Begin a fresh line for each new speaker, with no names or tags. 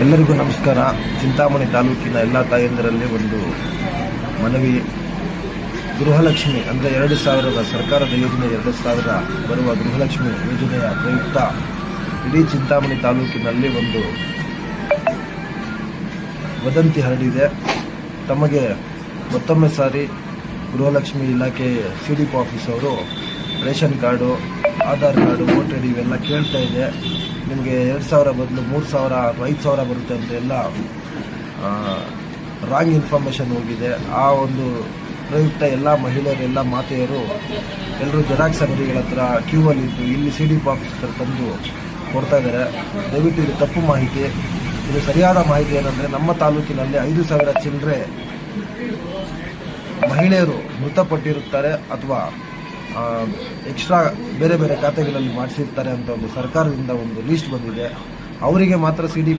ಎಲ್ಲರಿಗೂ ನಮಸ್ಕಾರ. ಚಿಂತಾಮಣಿ ತಾಲೂಕಿನ ಎಲ್ಲ ತಾಯಂದಿರಲ್ಲಿ ಒಂದು ಮನವಿ. ಗೃಹಲಕ್ಷ್ಮಿ ಅಂದರೆ 2000 ಸರ್ಕಾರದ ಯೋಜನೆ 2000 ಬರುವ ಗೃಹಲಕ್ಷ್ಮಿ ಯೋಜನೆಯ ಪ್ರಯುಕ್ತ ಇಡೀ ಚಿಂತಾಮಣಿ ತಾಲೂಕಿನಲ್ಲಿ ಒಂದು ವದಂತಿ ಹರಡಿದೆ. ತಮಗೆ ಮತ್ತೊಮ್ಮೆ ಸಾರಿ ಗೃಹಲಕ್ಷ್ಮಿ ಇಲಾಖೆ CDP ಆಫೀಸ್ ಅವರು ration card, Aadhaar card, voter ID ಇವೆಲ್ಲ ಕೇಳ್ತಾ ಇದೆ. ನಿಮಗೆ 2000 ಬದಲು 3000 ಅಥವಾ 5000 ಬರುತ್ತೆ ಅಂತ ಎಲ್ಲ ರಾಂಗ್ ಇನ್ಫಾರ್ಮೇಷನ್ ಹೋಗಿದೆ. ಆ ಒಂದು ಪ್ರಯುಕ್ತ ಎಲ್ಲ ಮಹಿಳೆಯರು, ಎಲ್ಲ ಮಾತೆಯರು ಎಲ್ಲರೂ ಜೆರಾಕ್ಸ್ ಅಂಗಡಿಗಳ ಹತ್ರ ಕ್ಯೂ ಅಲ್ಲಿ ಇದ್ದು ಇಲ್ಲಿ CDP ಆಫೀಸ್ ಹತ್ರ ತಂದು ಕೊಡ್ತಾ ಇದ್ದಾರೆ. ದಯವಿಟ್ಟು ಇದು ತಪ್ಪು ಮಾಹಿತಿ. ಇದು ಸರಿಯಾದ ಮಾಹಿತಿ ಏನಂದರೆ, ನಮ್ಮ ತಾಲೂಕಿನಲ್ಲಿ 5000 ಚಿಲ್ಲರೆ ಮಹಿಳೆಯರು ಮೃತಪಟ್ಟಿರುತ್ತಾರೆ ಅಥವಾ ಎಕ್ಸ್ಟ್ರಾ ಬೇರೆ ಬೇರೆ ಖಾತೆಗಳಲ್ಲಿ ಮಾಡಿಸಿರ್ತಾರೆ ಅಂತ ಒಂದು ಸರ್ಕಾರದಿಂದ ಒಂದು ಲೀಸ್ಟ್ ಬಂದಿದೆ. ಅವರಿಗೆ ಮಾತ್ರ CDP